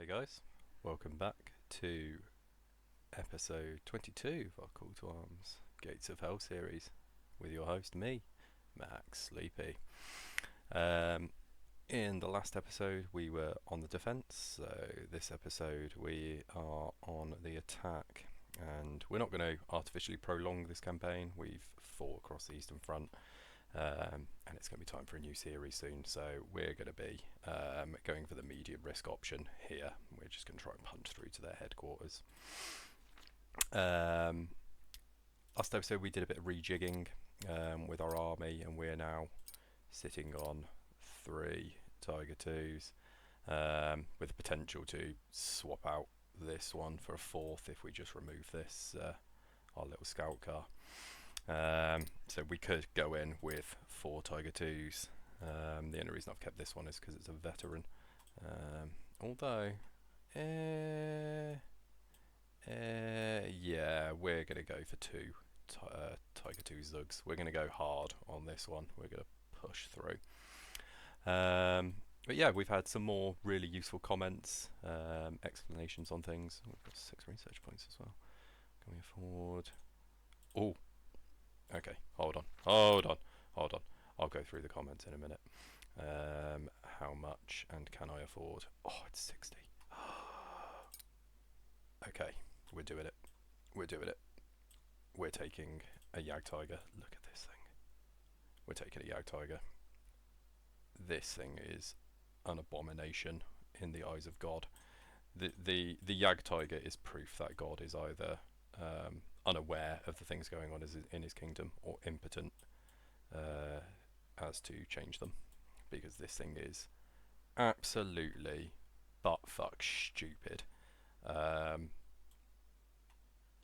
guys, welcome back to episode 22 of our Call to Arms Gates of Hell series with your host, me, Max Sleepy. In the last episode we were on the defence, so this episode we are on the attack, and we're not going to artificially prolong this campaign. We've fought across the Eastern Front, and it's going to be time for a new series soon, so we're going to be going for the medium risk option here. We're just going to try and punch through to their headquarters. Last episode we did a bit of rejigging with our army, and we're now sitting on 3 Tiger 2s with the potential to swap out this one for a 4th if we just remove this our little scout car. So we could go in with 4 Tiger 2s. The only reason I've kept this one is because it's a veteran. Although, yeah, we're going to go for 2 Tiger 2 Zugs. We're going to go hard on this one. We're going to push through. But yeah, we've had some more really useful comments, explanations on things. We've got 6 research points as well. Can we afford... Oh! Okay, hold on. I'll go through the comments in a minute. How much and can I afford? Oh, it's 60. Okay, we're doing it. We're taking a Yag Tiger. Look at this thing. We're taking a Yag Tiger. This thing is an abomination in the eyes of God. The Yag Tiger is proof that God is either unaware of the things going on in his kingdom, or impotent as to change them, because this thing is absolutely buttfuck stupid.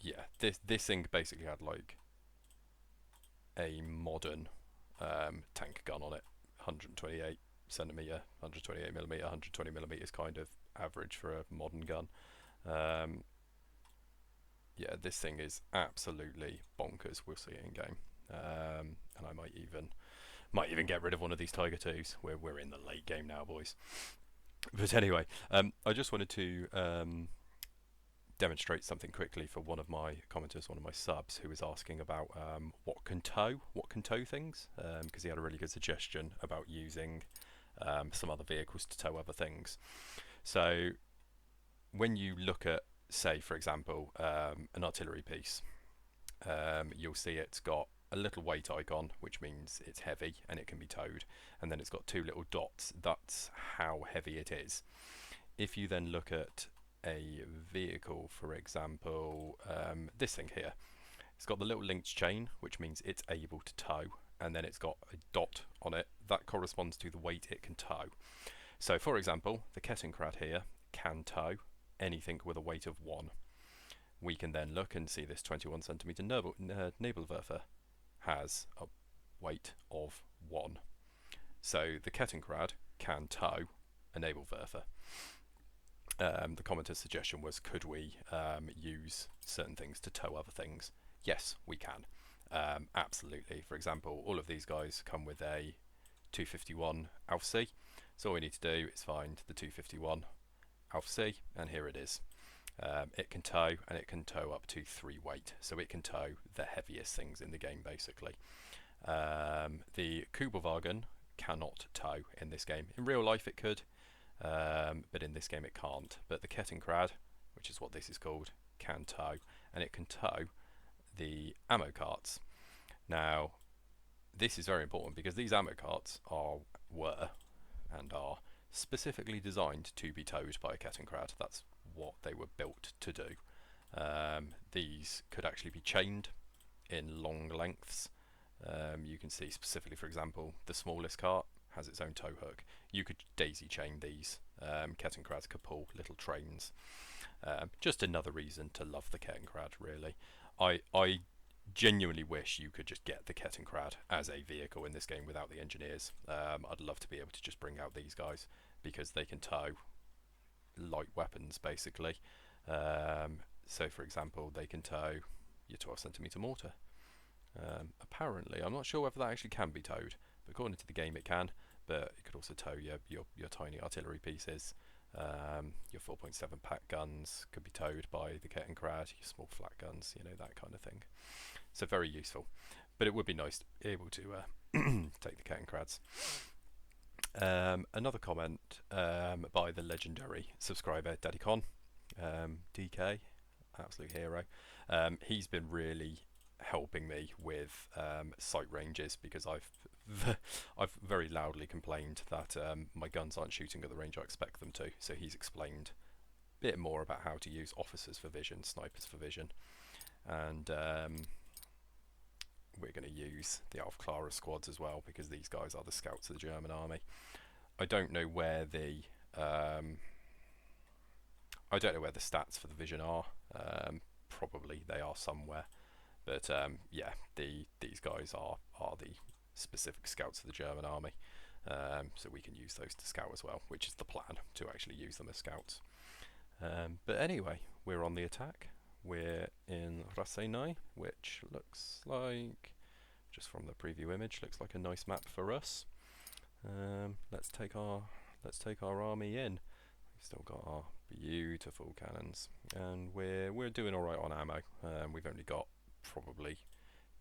Yeah, this thing basically had like a modern tank gun on it, 128 centimeter, 128 millimeter, 120 millimeters kind of average for a modern gun. Yeah, this thing is absolutely bonkers. We'll see it in game, and I might even get rid of one of these Tiger 2s. We're in the late game now, boys. But anyway, I just wanted to demonstrate something quickly for one of my commenters, one of my subs, who was asking about what can tow things, because he had a really good suggestion about using some other vehicles to tow other things. So when you look at, say for example, an artillery piece, you'll see it's got a little weight icon, which means it's heavy and it can be towed, and then it's got 2 little dots. That's how heavy it is. If you then look at a vehicle, for example, this thing here, it's got the little linked chain, which means it's able to tow, and then it's got a dot on it that corresponds to the weight it can tow. So for example, the Kettenkrad here can tow anything with a weight of 1. We can then look and see this 21 centimeter Nebelwerfer has a weight of 1. So the Kettenkrad can tow a Nebelwerfer. The commenter's suggestion was, could we use certain things to tow other things? Yes, we can. Absolutely. For example, all of these guys come with a 251 Alf C. So all we need to do is find the 251 Alf C, and here it is. It can tow, and it can tow up to 3 weight, so it can tow the heaviest things in the game basically. The Kubelwagen cannot tow in this game. In real life it could, but in this game it can't. But the Kettenkrad, which is what this is called, can tow, and it can tow the ammo carts. Now this is very important, because these ammo carts were and are specifically designed to be towed by a Kettenkrad. That's what they were built to do. These could actually be chained in long lengths. You can see specifically, for example, the smallest cart has its own tow hook. You could daisy chain these. Kettenkrads could pull little trains. Just another reason to love the Kettenkrad, really. I genuinely wish you could just get the Kettenkrad as a vehicle in this game without the engineers. I'd love to be able to just bring out these guys, because they can tow light weapons basically. So for example, they can tow your 12 centimeter mortar. Apparently, I'm not sure whether that actually can be towed, but according to the game it can. But it could also tow your tiny artillery pieces. Your 4.7 pack guns could be towed by the Kettenkrad, your small flat guns, you know, that kind of thing. So very useful. But it would be nice to be able to take the Kettenkrads. Another comment by the legendary subscriber DaddyCon, DK, absolute hero. He's been really helping me with sight ranges because I've very loudly complained that my guns aren't shooting at the range I expect them to. So he's explained a bit more about how to use officers for vision, snipers for vision, and we're going to use the Alf Clara squads as well because these guys are the scouts of the German army. I don't know where the stats for the vision are. Probably they are somewhere, but yeah, these guys are the specific scouts of the German army, so we can use those to scout as well, which is the plan, to actually use them as scouts. But anyway, we're on the attack. We're in Rasenai, which looks like, just from the preview image, looks like a nice map for us. Let's take our army in. We've still got our beautiful cannons, and we're doing all right on ammo. We've only got probably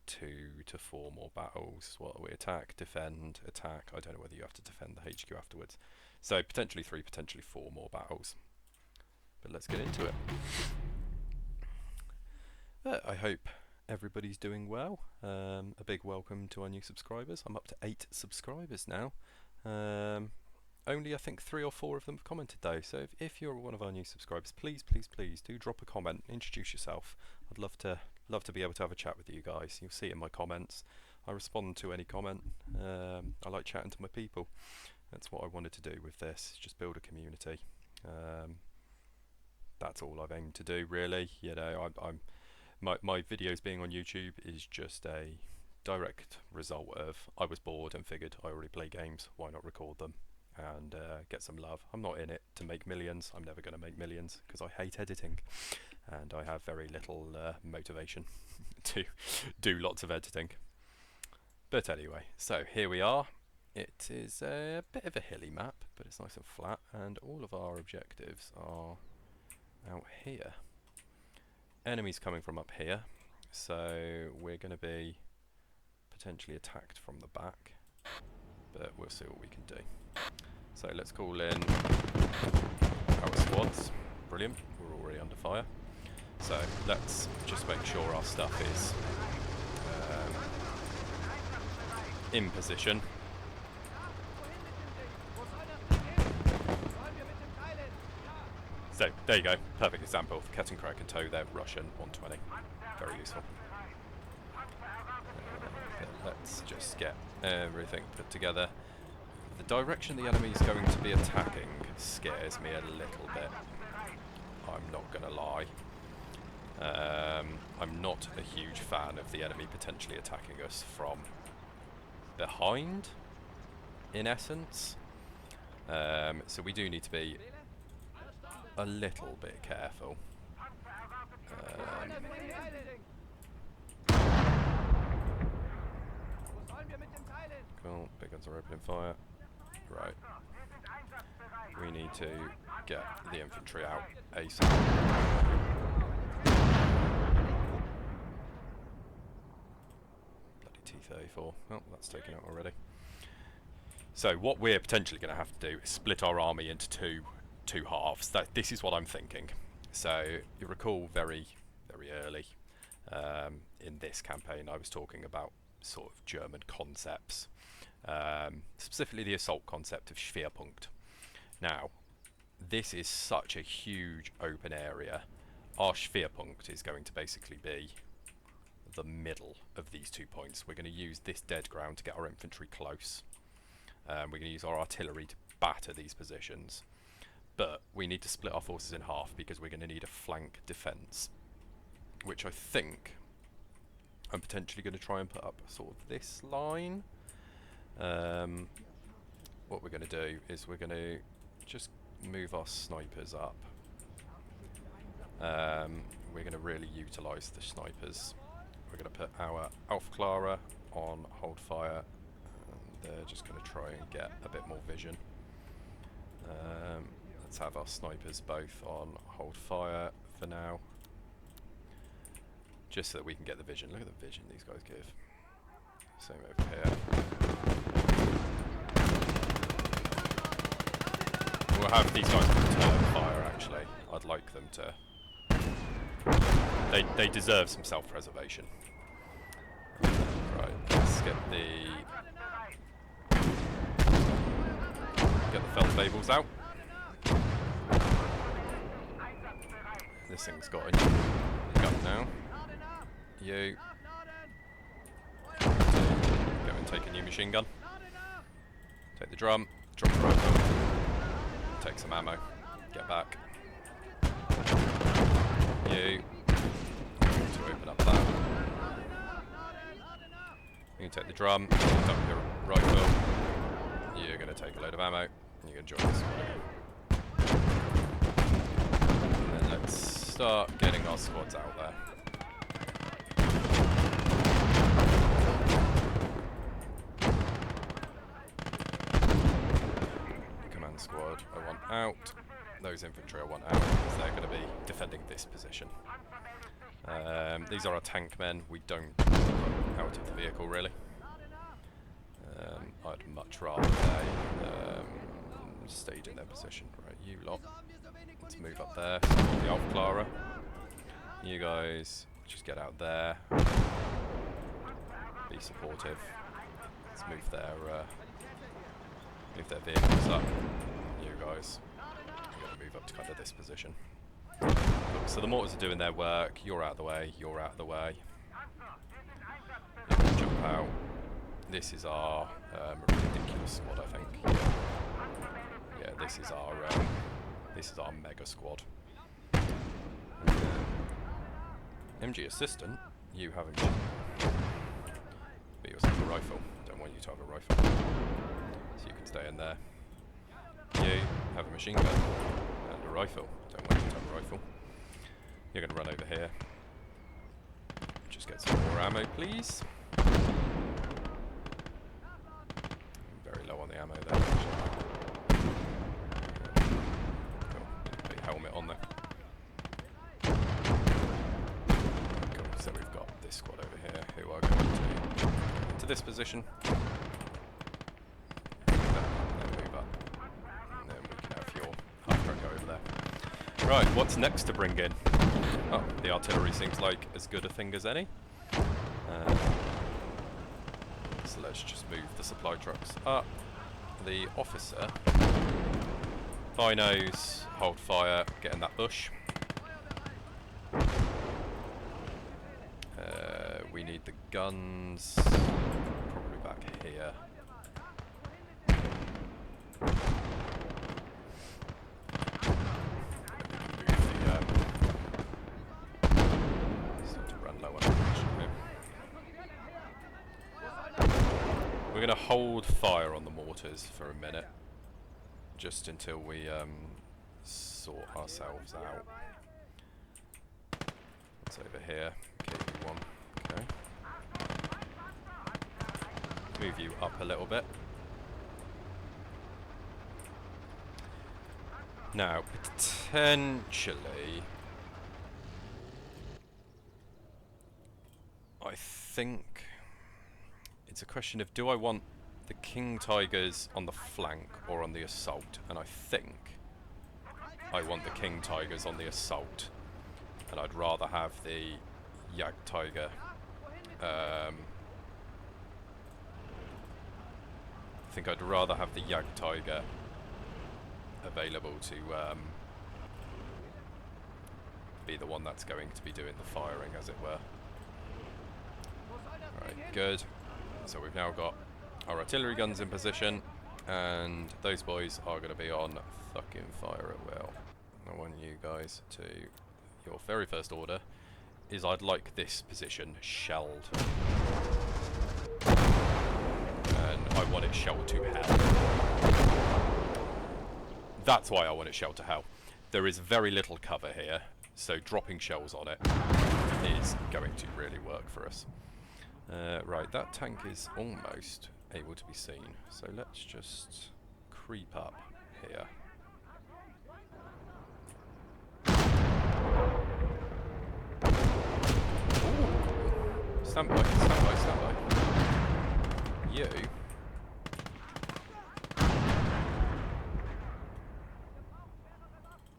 2 to 4 more battles. What we attack, defend, attack. I don't know whether you have to defend the HQ afterwards. So potentially 3, potentially 4 more battles. But let's get into it. But I hope everybody's doing well. A big welcome to our new subscribers. I'm up to 8 subscribers now. Only I think 3 or 4 of them have commented though, so if you're one of our new subscribers, please do drop a comment, introduce yourself. I'd love to be able to have a chat with you guys. You'll see it in my comments. I respond to any comment. I like chatting to my people. That's what I wanted to do with this, just build a community. That's all I've aimed to do really. You know, my videos being on YouTube is just a direct result of I was bored and figured I already play games, why not record them and get some love. I'm not in it to make millions. I'm never going to make millions because I hate editing and I have very little motivation to do lots of editing. But anyway, so here we are. It is a bit of a hilly map, but it's nice and flat, and all of our objectives are out here. Enemies coming from up here, so we're going to be potentially attacked from the back, but we'll see what we can do. So let's call in our squads. Brilliant, we're already under fire. So let's just make sure our stuff is in position. So there you go, perfect example. The Kettenkrad can tow their Russian 120. Very useful. Let's just get everything put together. The direction the enemy is going to be attacking scares me a little bit. I'm not going to lie. I'm not a huge fan of the enemy potentially attacking us from behind, in essence. So we do need to be a little bit careful. Cool, big guns are opening fire. Right. We need to get the infantry out ASAP. Bloody T-34. Oh, that's taken out already. So what we're potentially going to have to do is split our army into two halves. This is what I'm thinking. So you recall very early in this campaign I was talking about sort of German concepts, specifically the assault concept of Schwerpunkt. Now this is such a huge open area. Our Schwerpunkt is going to basically be the middle of these 2 points. We're going to use this dead ground to get our infantry close. We're going to use our artillery to batter these positions. But we need to split our forces in half because we're going to need a flank defence, which I think I'm potentially going to try and put up sort of this line. What we're going to do is we're going to just move our snipers up. We're going to really utilise the snipers. We're going to put our Alf Clara on hold fire, and they're just going to try and get a bit more vision. let's have our snipers both on hold fire for now. Just so that we can get the vision. Look at the vision these guys give. Same over here. We'll have these guys return fire actually. I'd like them to. They deserve some self-preservation. Right, let's get the Feldwebels out. This thing's got a gun now. You go and take a new machine gun. Take the drum, drop the rifle, take some ammo, get back. You to open up that. You can take the drum, pick up your rifle. You're going to take a load of ammo, and you're going to join this squad. And then let's start getting our squads out there. Command squad, I want out. Those infantry I want out, because they're going to be defending this position. These are our tank men. We don't out of the vehicle really. I'd much rather they stayed in their position. Right, you lot. Let's move up there. Support the Alpha Clara. You guys just get out there. Be supportive. Let's move their vehicles up. You guys are going to move up to kind of this position. So the mortars are doing their work. You're out of the way. You're out of the way. You can jump out. This is our ridiculous squad, I think. Yeah, this is our mega squad. MG assistant, you have a machine gun. But you also have a rifle. Don't want you to have a rifle. So you can stay in there. You have a machine gun and a rifle. Don't want you to have a rifle. You're going to run over here. Just get some more ammo, please. Very low on the ammo there. Cool. Big helmet on there. Cool. So we've got this squad over here who are going to this position. Then move up. And then we can have your half truck go over there. Right, what's next to bring in? Oh, the artillery seems like as good a thing as any. So let's just move the supply trucks up. The officer, binos, hold fire, get in that bush. We need the guns, probably back here. We're going to hold fire on the mortars for a minute, just until we sort ourselves out. It's over here, KP1. Okay. Move you up a little bit. Now, potentially, I think it's a question of, do I want the King Tigers on the flank or on the assault? And I think I want the King Tigers on the assault, and I'd rather have the Jag Tiger I think I'd rather have the Jag Tiger available to be the one that's going to be doing the firing, as it were. Right, good. So we've now got our artillery guns in position, and those boys are going to be on fucking fire at will. I want you guys to, your very first order is I'd like this position shelled. And I want it shelled to hell. That's why I want it shelled to hell. There is very little cover here, so dropping shells on it is going to really work for us. Right, that tank is almost able to be seen, so let's just creep up here. Stand by, stand by, stand by. You.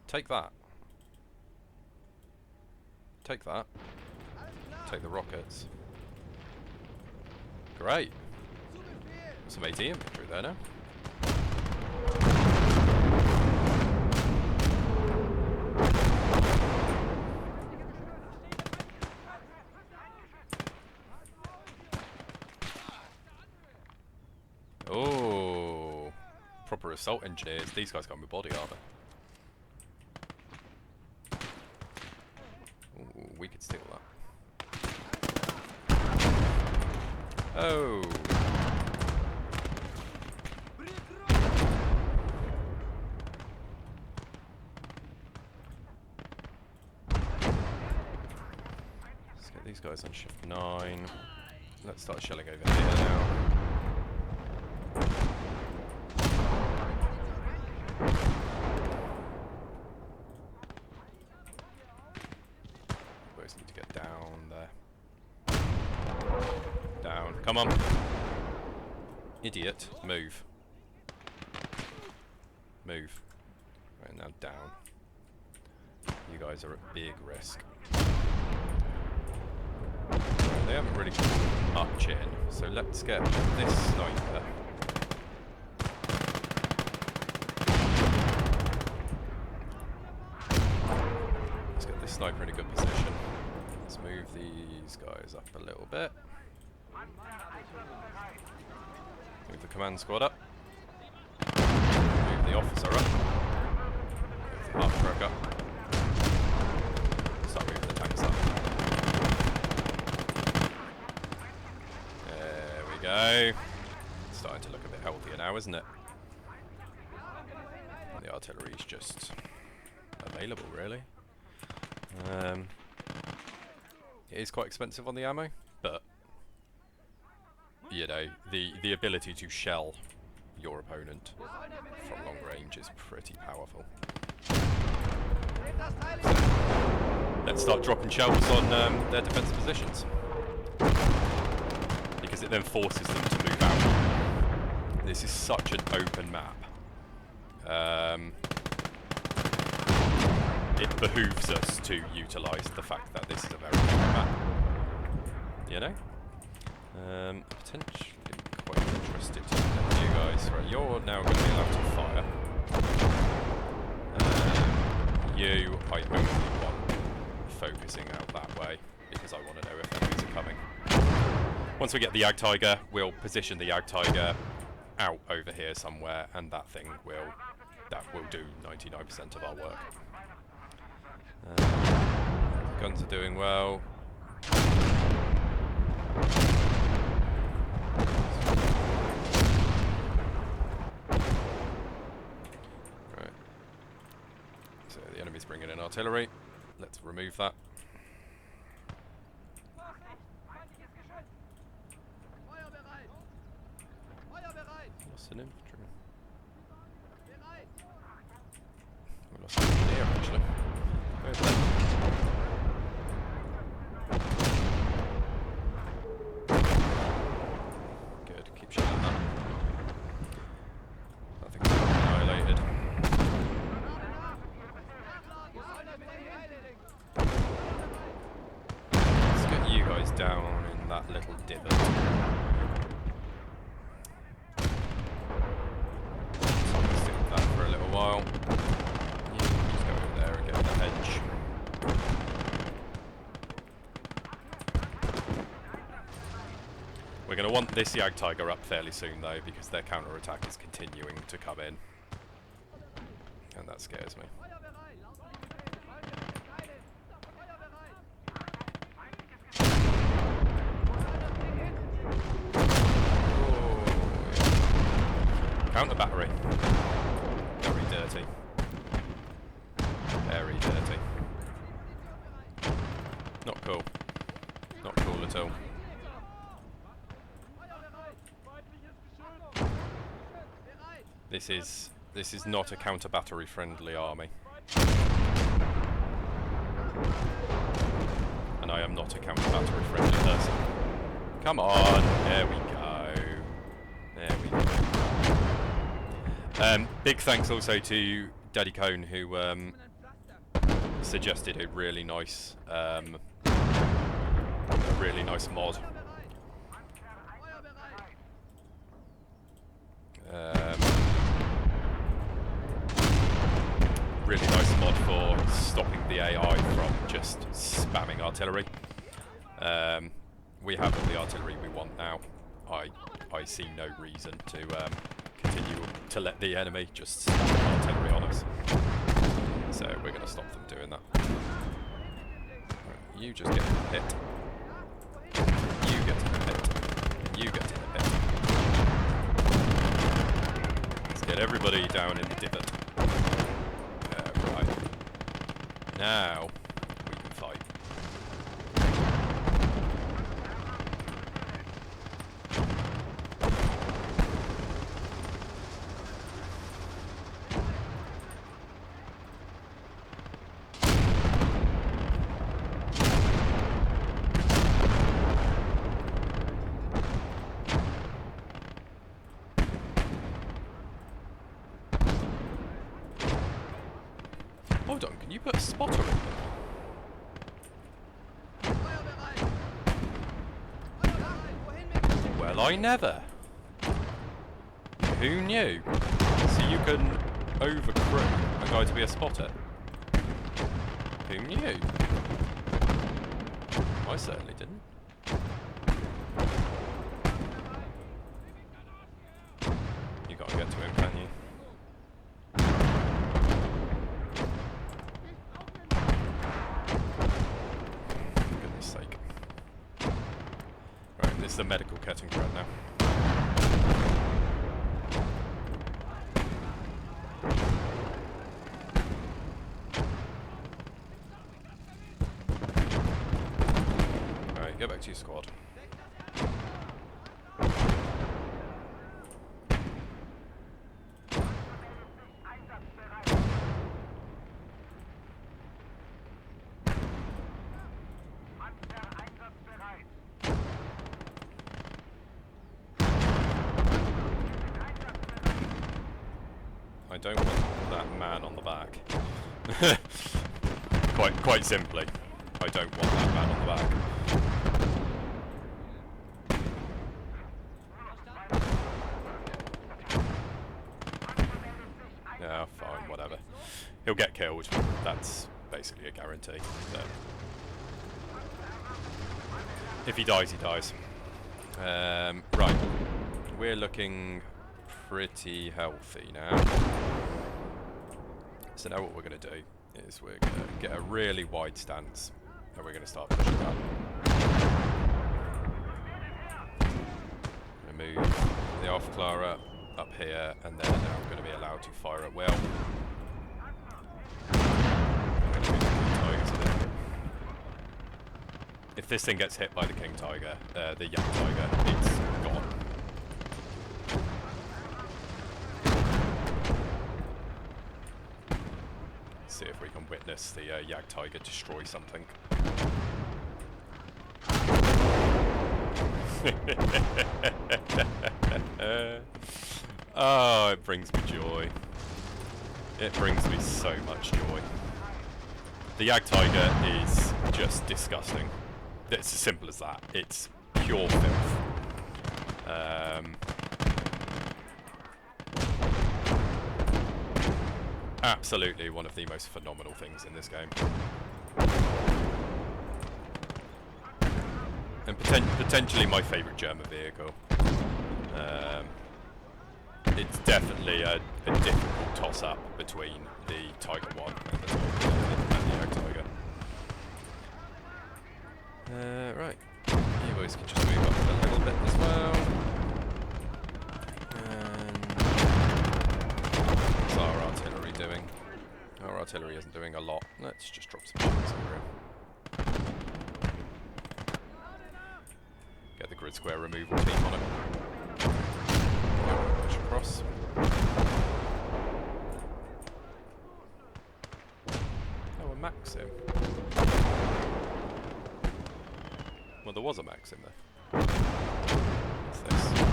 Take that. Take that. Take the rockets. Great. Some AT infantry there now. Oh, proper assault engineers. These guys come with body armor. Ooh, we could steal that. Oh. Let's get these guys on shift 9. Let's start shelling over here now. Boys need to get down there. Down. Come on. Idiot. Move. Move. Right, now down. You guys are at big risk. They haven't really come much in, so let's get this sniper. Let's get this sniper in a good position. Let's move these guys up a little bit. Move the command squad up. Move the officer up. Move the half truck up. Start moving the tanks up. There we go. It's starting to look a bit healthier now, isn't it? And the artillery's just available, really. It is quite expensive on the ammo, but you know, the ability to shell your opponent from long range is pretty powerful. Let's start dropping shells on their defense positions, because it then forces them to move out. This is such an open map. It behooves us to utilise the fact that this is a very open map. You know? Potentially quite interested in you guys. Right, you're now going to be allowed to fire. You, I only want focusing out that way, because I want to know if enemies are coming. Once we get the Jagd Tiger, we'll position the Jagd Tiger out over here somewhere, and that will do 99% of our work. The guns are doing well. Right. So the enemy's bringing in artillery. Let's remove that. Lost an infantry. We lost an engineer, actually. Where's that? Good, keep shooting that. I think it's annihilated. Let's get you guys down in that little divot. Stick that for a little while. You can just go over there and get the hedge. We're going to want this Jagd Tiger up fairly soon though, because their counter-attack is continuing to come in. And that scares me. Counter battery. Very dirty. Very dirty. Not cool. Not cool at all. This is not a counter battery friendly army. And I am not a counter battery friendly person. Come on. There we go. There we go. Big thanks also to Daddy Cone, who suggested a really nice mod. Really nice mod for stopping the AI from just spamming artillery. We have all the artillery we want now. I see no reason to continue to let the enemy just spam artillery on us. So we're going to stop them doing that. Right, you just get hit. You get hit. You get hit. Let's get everybody down in the divot. Right. Now we can fight. Hold on, can you put a spotter in them? Well, I never. Who knew? So you can overcrew a guy to be a spotter? Who knew? I certainly didn't. You gotta get to him, can't you? The medical cutting thread now. Alright, go back to your squad. I don't want that man on the back. quite simply, I don't want that man on the back. Yeah, fine, whatever. He'll get killed. That's basically a guarantee. So. If he dies, he dies. Right, we're looking pretty healthy now. So now what we're going to do is we're going to get a really wide stance and we're going to start pushing up. Going to move the Alpha Clara up here, and then now I'm going to be allowed to fire at will. I'm going to move the King Tigers a little bit. If this thing gets hit by the King Tiger, the Yak Tiger, it's gone. See if we can witness the Yak Tiger destroy something. Oh, it brings me joy. It brings me so much joy. The Yak Tiger is just disgusting. It's as simple as that. It's pure filth. Absolutely one of the most phenomenal things in this game. And potentially my favourite German vehicle. It's definitely a difficult toss-up between the Tiger 1 and the Yak Tiger. Right. You boys can just move up a little bit as well. What's our artillery doing? Our artillery isn't doing a lot. Let's just drop some shots over here. Get the grid square removal team on it. Push across. Oh, a Maxim. Well, there was a Maxim there. What's this?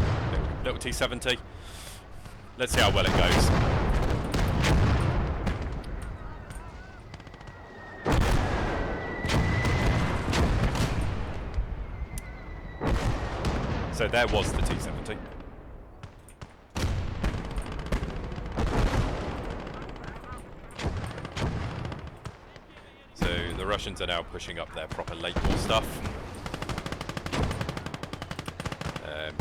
Little T-70. Let's see how well it goes. So there was the T-70. So the Russians are now pushing up their proper late war stuff.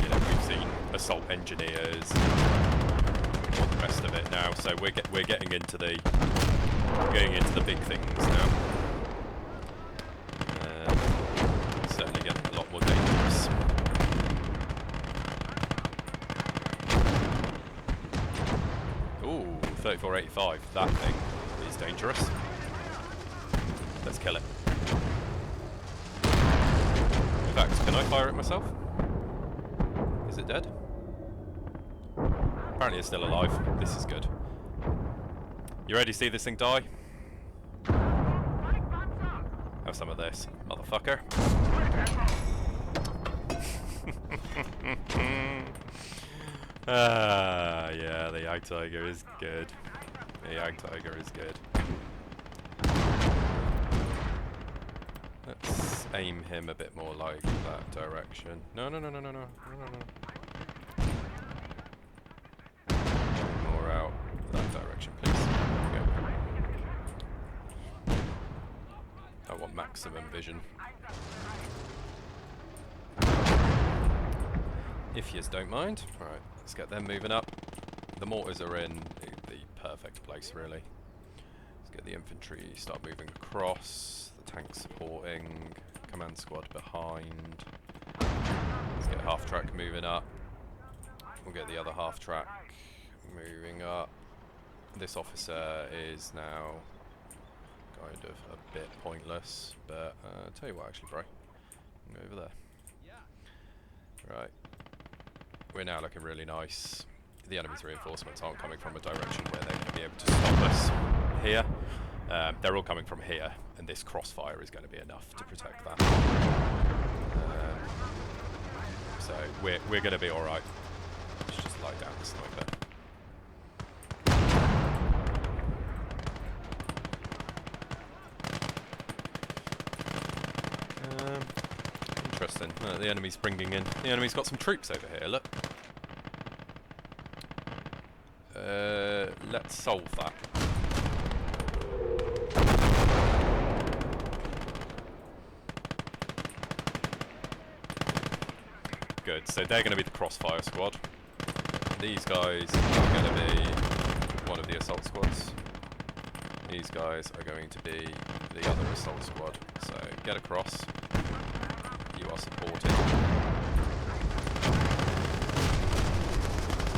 You know, we've seen assault engineers, all the rest of it now. So we're getting into the big things now. Certainly getting a lot more dangerous. Ooh, 3485. That thing is dangerous. Let's kill it. In fact, can I fire it myself? Is it dead? Apparently it's still alive. This is good. You ready to see this thing die? Have some of this, motherfucker. Yeah, the Jagd Tiger is good. The Jagd Tiger is good. Let's aim him a bit more like that direction. No. More out that direction, please. There we go. I want maximum vision. If yous don't mind. Right, let's get them moving up. The mortars are in the perfect place, really. Let's get the infantry, start moving across. The tank supporting. Command squad behind. Let's get half track moving up. We'll get the other half track moving up. This officer is now kind of a bit pointless, but I'll tell you what, actually, bro. Go over there. Right. We're now looking really nice. The enemy's reinforcements aren't coming from a direction where they're going to be able to stop us here. They're all coming from here, and this crossfire is going to be enough to protect that. So we're going to be all right. Let's just lie down the sniper. Interesting. The enemy's bringing in. The enemy's got some troops over here. Look. Let's solve that. Good. So they're going to be the crossfire squad. These guys are going to be one of the assault squads. These guys are going to be the other assault squad. So get across. You are supported.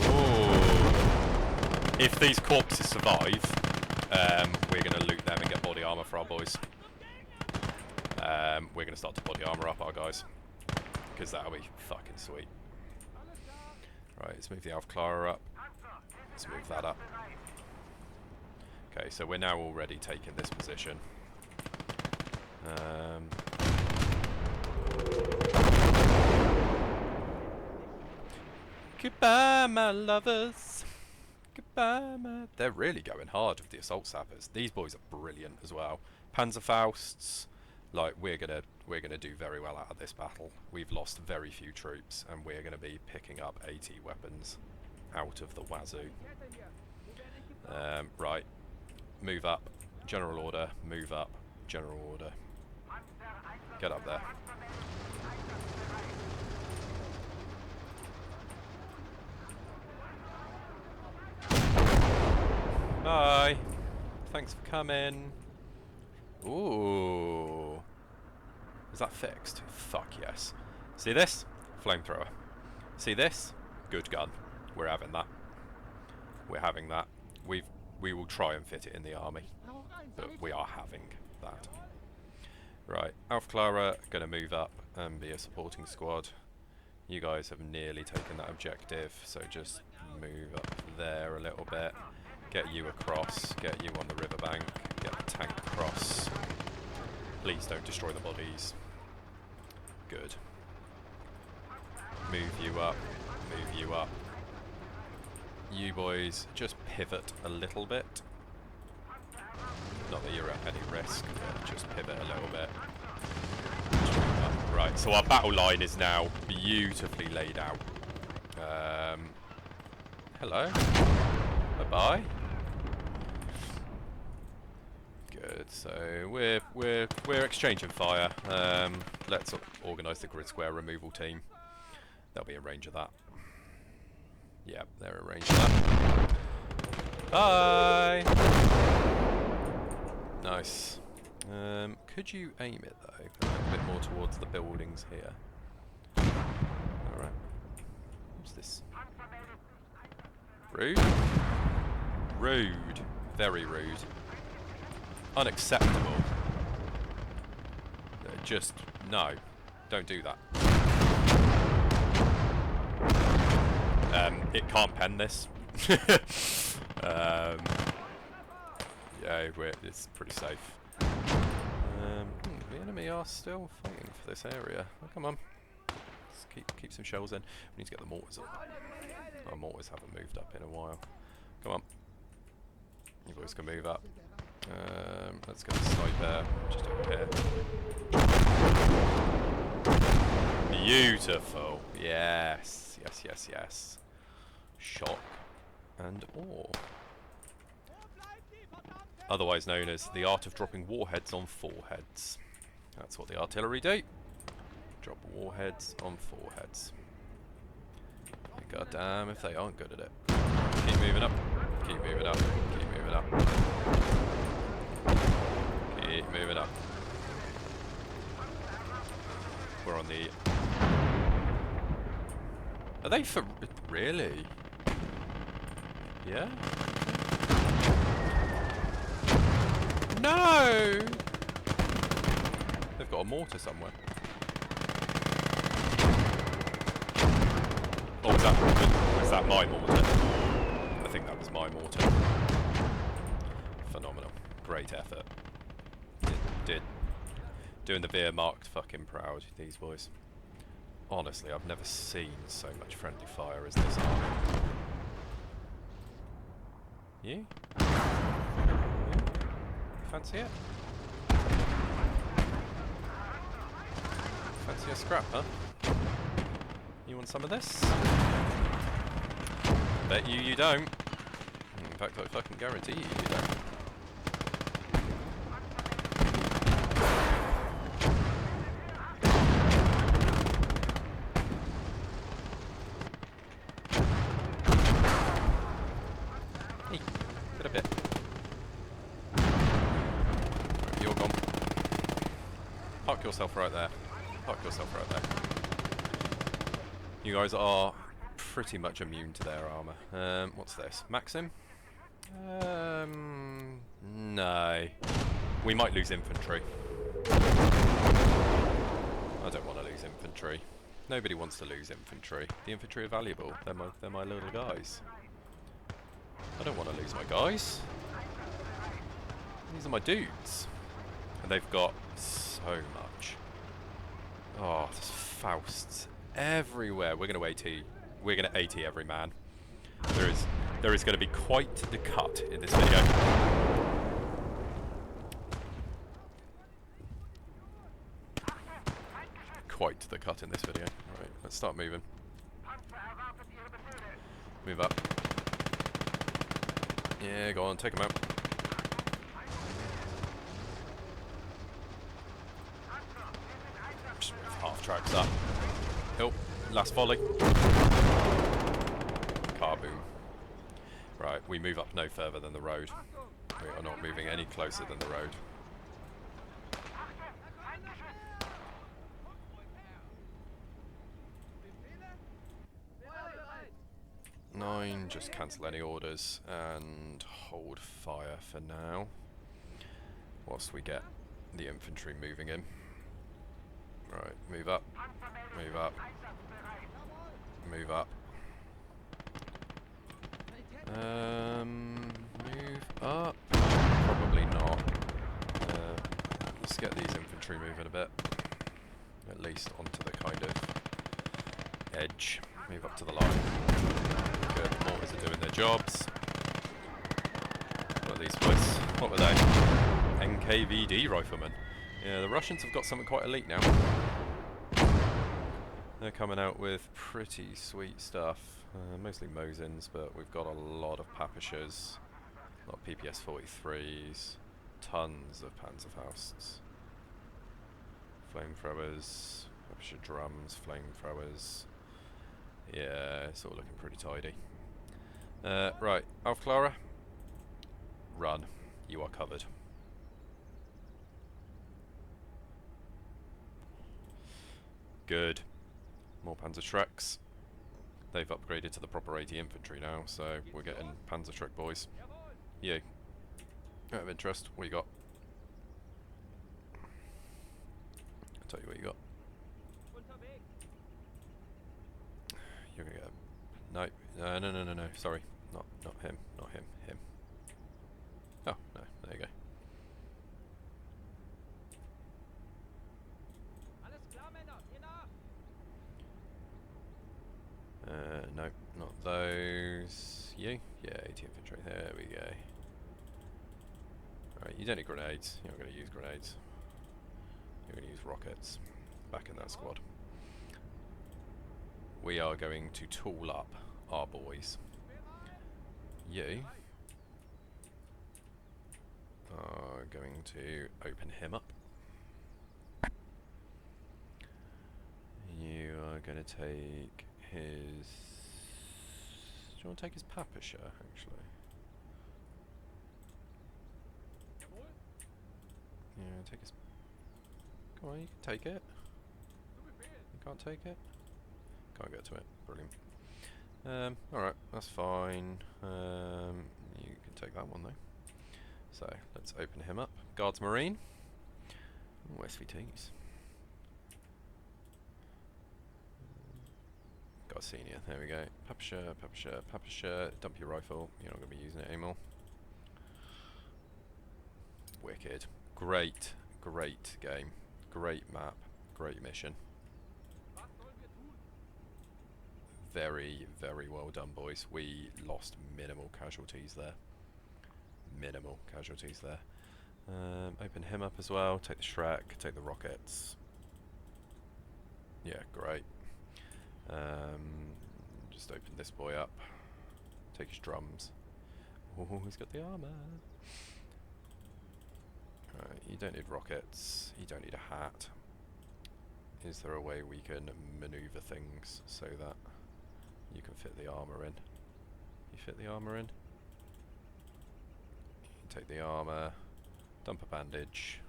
Ooh. If these corpses survive, we're going to loot them and get body armor for our boys. We're going to start to body armor up our guys, because that'll be fucking sweet. Right, let's move the Alpha Clara up. Let's move that up. Okay, so we're now already taking this position. Goodbye, my lovers. Goodbye, my... They're really going hard with the assault sappers. These boys are brilliant as well. Panzerfausts, like we're gonna do very well out of this battle. We've lost very few troops, and we're gonna be picking up AT weapons out of the wazoo. Right, move up. General order. Move up. General order. Get up there. Bye. Thanks for coming. Ooh. Is that fixed? Fuck yes. See this? Flamethrower. See this? Good gun. We're having that. We're having that. We will try and fit it in the army, but we are having that. Right, Alpha Clara gonna move up and be a supporting squad. You guys have nearly taken that objective, so just move up there a little bit. Get you across, get you on the riverbank, get the tank across. Please don't destroy the bodies. Good. Move you up. Move you up. You boys just pivot a little bit. Not that you're at any risk, but just pivot a little bit. Right, so our battle line is now beautifully laid out. Hello. Bye-bye. Good. So we're exchanging fire. Let's organise the grid square removal team. They'll be in range of that. Yep, they're in range of that. Bye. Nice. Could you aim it though? A bit more towards the buildings here. Alright. What's this? Rude? Rude. Very rude. Unacceptable. Just, no. Don't do that. It can't pen this. Yeah, it's pretty safe. The enemy are still fighting for this area. Oh, come on. Let's keep some shells in. We need to get the mortars up. Our mortars haven't moved up in a while. Come on. You boys can move up. Let's get a sniper just over here. Beautiful. Yes. Yes, yes, yes. Shock and awe. Otherwise known as the art of dropping warheads on foreheads. That's what the artillery do. Drop warheads on foreheads. God damn if they aren't good at it. Keep moving up. Keep moving up. Keep moving up. Keep moving up. We're on the... Are they for... Really? Yeah? No! They've got a mortar somewhere. Oh, was that my mortar? I think that was my mortar. Phenomenal. Great effort. Doing the Wehrmacht fucking proud, these boys. Honestly, I've never seen so much friendly fire as this army. You? Fancy it? Fancy a scrap, huh? You want some of this? Bet you don't. In fact, I fucking guarantee you don't. Hey, get a bit. You're gone. Park yourself right there. Park yourself right there. You guys are pretty much immune to their armour. What's this? Maxim? No. We might lose infantry. I don't want to lose infantry. Nobody wants to lose infantry. The infantry are valuable. They're my little guys. I don't want to lose my guys. These are my dudes. And they've got so much. Oh, there's Fausts everywhere. We're going to AT. We're going to AT every man. There is going to be quite the cut in this video. Quite the cut in this video. Right, let's start moving. Move up. Yeah, go on, take them out. Just move half tracks up. Oh, last volley. Kaboom. Right, we move up no further than the road. We are not moving any closer than the road. Nine, just cancel any orders and hold fire for now. Whilst we get the infantry moving in. Right, move up. Move up. Move up. Move up. Probably not. Let's get these infantry moving a bit. At least onto the kind of Edge. Move up to the line. Good. Mortars are doing their jobs. What are these boys? What were they? NKVD riflemen. Yeah, the Russians have got something quite elite now. They're coming out with pretty sweet stuff. Mostly Mosins, but we've got a lot of Papishers, a lot of PPS 43s, tons of Panzerfausts, flamethrowers, Papisher drums, flamethrowers. Yeah, it's all looking pretty tidy. Right, Alf Clara, run. You are covered. Good. More Panzerschrecks. They've upgraded to the proper 80 infantry now, so we're getting Panzerschreck boys. You. Out of interest, what you got? I'll tell you what you got. You're gonna get no, sorry. Not him, not him, him. Oh, no, there you go. No, not those. You? Yeah, 80 infantry. There we go. Alright, you don't need grenades. You're not going to use grenades. You're going to use rockets. Back in that squad. We are going to tool up our boys. You are going to open him up. You are going to take his... Do you want to take his Papisher, actually? Yeah, take his... Come on, you can take it. You can't take it? Can't get to it. Brilliant. Alright, that's fine. You can take that one, though. So, let's open him up. Guards Marine. Ooh, SVTs. Got a senior, there we go. Papisher, Papisher, Papisher, dump your rifle, you're not going to be using it anymore. Wicked. Great, great game. Great map, great mission. Very, very well done, boys. We lost minimal casualties there. Minimal casualties there. Open him up as well, take the Shrek, take the rockets. Yeah, great. Just open this boy up. Take his drums. Oh, he's got the armour. Right, you don't need rockets. You don't need a hat. Is there a way we can manoeuvre things so that you can fit the armour in? You fit the armour in? You take the armour, dump a bandage,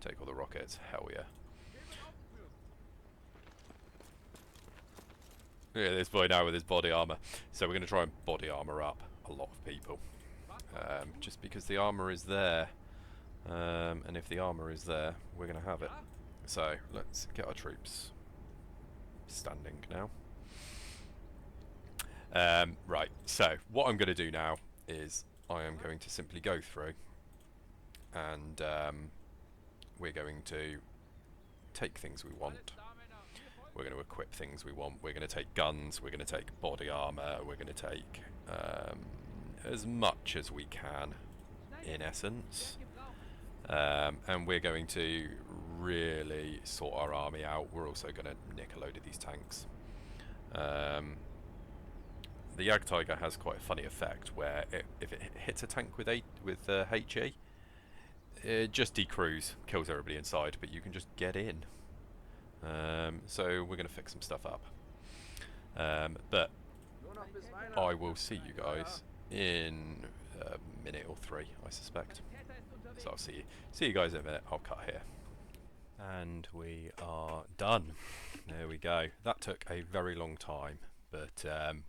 take all the rockets. Hell yeah. Look at this boy now with his body armour. So we're going to try and body armour up a lot of people. Just because the armour is there. And if the armour is there, we're going to have it. So let's get our troops standing now. Right, so what I'm going to do now is I am going to simply go through and we're going to take things we want. We're going to equip things we want. We're going to take guns, we're going to take body armour, we're going to take as much as we can, in essence. And we're going to really sort our army out. We're also going to nick a load of these tanks. The Jagdtiger has quite a funny effect where if it hits a tank with HE, it just decrews, kills everybody inside, but you can just get in. So we're going to fix some stuff up. But I will see you guys in a minute or three, I suspect. So I'll see you guys in a minute. I'll cut here. And we are done. There we go. That took a very long time, but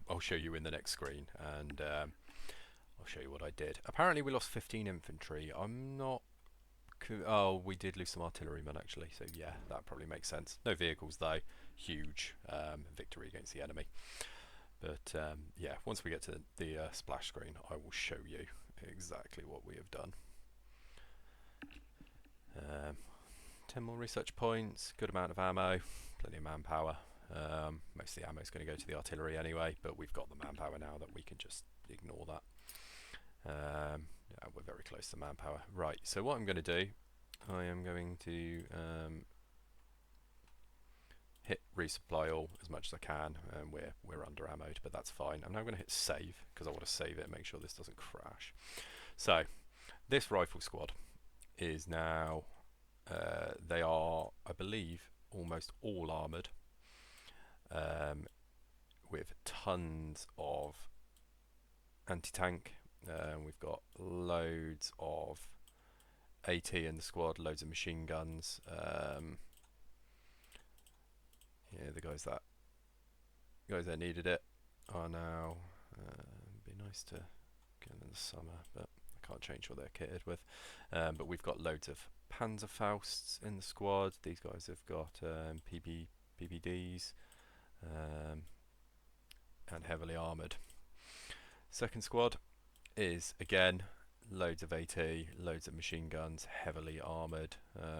I'll show you in the next screen, and I'll show you what I did. Apparently we lost 15 infantry. I'm not... Oh, we did lose some artillerymen actually, so yeah, that probably makes sense. No vehicles though. Huge victory against the enemy. But yeah, once we get to the splash screen, I will show you exactly what we have done. 10 more research points, good amount of ammo, plenty of manpower. Most of the ammo is going to go to the artillery anyway, but we've got the manpower now that we can just ignore that. Yeah, we're very close to manpower. Right, so what I'm going to do, I am going to hit resupply all as much as I can, and we're under ammoed, but that's fine. I'm now going to hit save because I want to save it and make sure this doesn't crash. So this rifle squad is now they are, I believe, almost all armoured, with tons of anti-tank. We've got loads of AT in the squad, loads of machine guns. Yeah, the guys that needed it are now. It'd be nice to get in the summer, but I can't change what they're kitted with. But we've got loads of Panzerfausts in the squad. These guys have got PPDs and heavily armoured. Second squad is again loads of AT, loads of machine guns, heavily armoured.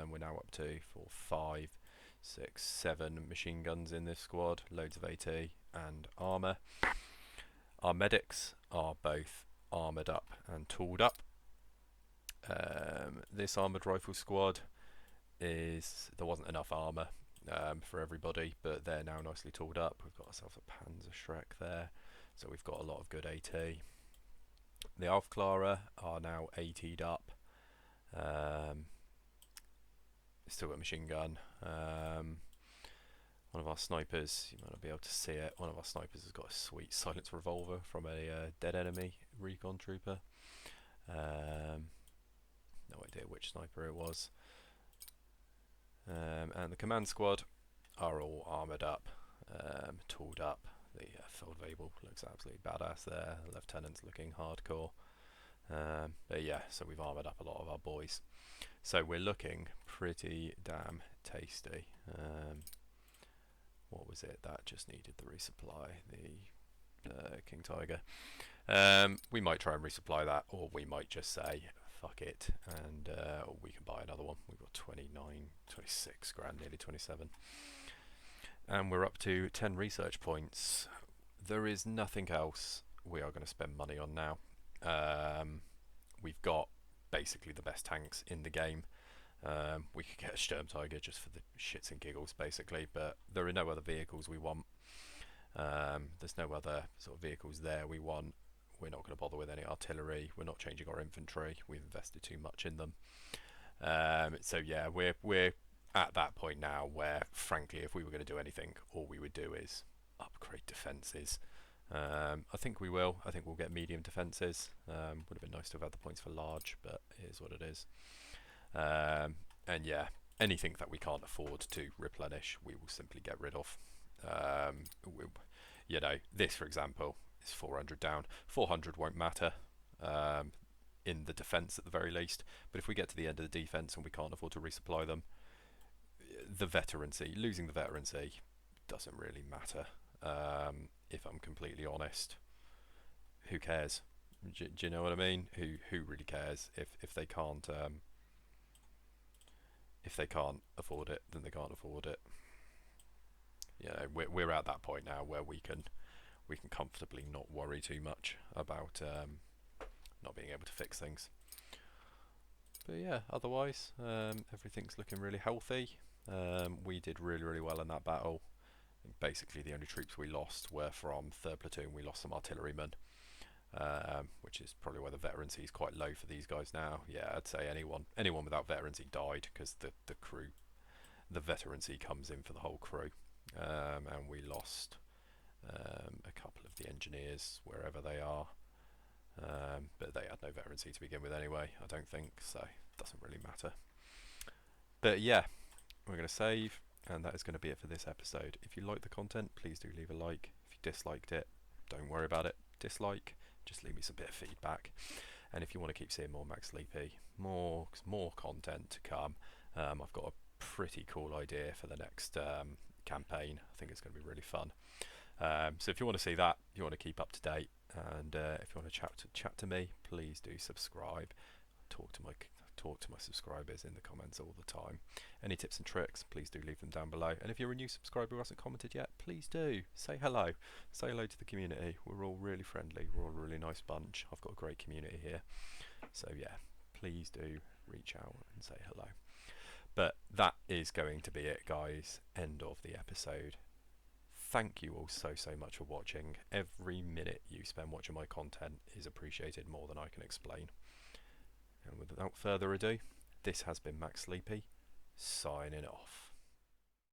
We're now up to 4, 5, 6, 7 machine guns in this squad, loads of AT and armour. Our medics are both armoured up and tooled up. This armoured rifle squad there wasn't enough armour for everybody, but they're now nicely tooled up. We've got ourselves a Panzer Shrek there, so we've got a lot of good AT. The Aufklärer are now AT'd up. Still got a machine gun. One of our snipers, you might not be able to see it, one of our snipers has got a sweet silence revolver from a dead enemy recon trooper. No idea which sniper it was. And the command squad are all armoured up, tooled up. The Feldwebel looks absolutely badass there. The lieutenant's looking hardcore. But yeah, so we've armoured up a lot of our boys. So we're looking pretty damn tasty. What was it that just needed the resupply? The King Tiger. We might try and resupply that, or we might just say fuck it, and we can buy another one. We've got 26 grand, nearly 27. And we're up to 10 research points. There is nothing else we are going to spend money on now. We've got basically the best tanks in the game. We could get a Sturm Tiger just for the shits and giggles, basically, but there are no other vehicles we want. There's no other sort of vehicles there we want. We're not going to bother with any artillery. We're not changing our infantry. We've invested too much in them. So yeah, we're at that point now where, frankly, if we were going to do anything, all we would do is upgrade defences. I think we will. I think we'll get medium defences. Would have been nice to have had the points for large, but it is what it is. And yeah, anything that we can't afford to replenish, we will simply get rid of. You know, this, for example, is 400 down. 400 won't matter in the defence at the very least, but if we get to the end of the defence and we can't afford to resupply them, the veterancy, losing the veterancy doesn't really matter. If I'm completely honest, who cares? Do you know what I mean? Who really cares? If they can't afford it, then they can't afford it. You know, we're at that point now where we can comfortably not worry too much about not being able to fix things. But yeah, otherwise everything's looking really healthy. We did really well in that battle. Basically the only troops we lost were from 3rd Platoon. We lost some artillerymen, which is probably why the veterancy is quite low for these guys now. Yeah, I'd say anyone without veterancy died, because the crew, the veterancy comes in for the whole crew. And we lost a couple of the engineers wherever they are, but they had no veterancy to begin with anyway, I don't think, so it doesn't really matter. But yeah, we're going to save, and that is going to be it for this episode. If you like the content, please do leave a like. If you disliked it, don't worry about it. Dislike, just leave me some bit of feedback. And if you want to keep seeing more Max Sleepy, more content to come, I've got a pretty cool idea for the next campaign. I think it's going to be really fun. So if you want to see that, you want to keep up to date, and if you want to chat to me, please do subscribe. talk to my subscribers in the comments all the time. Any tips and tricks, please do leave them down below. And if you're a new subscriber who hasn't commented yet, please do. Say hello. Say hello to the community. We're all really friendly. We're all a really nice bunch. I've got a great community here. So yeah, please do reach out and say hello. But that is going to be it, guys. End of the episode. Thank you all so much for watching. Every minute you spend watching my content is appreciated more than I can explain. And without further ado, this has been Max Sleepy, signing off.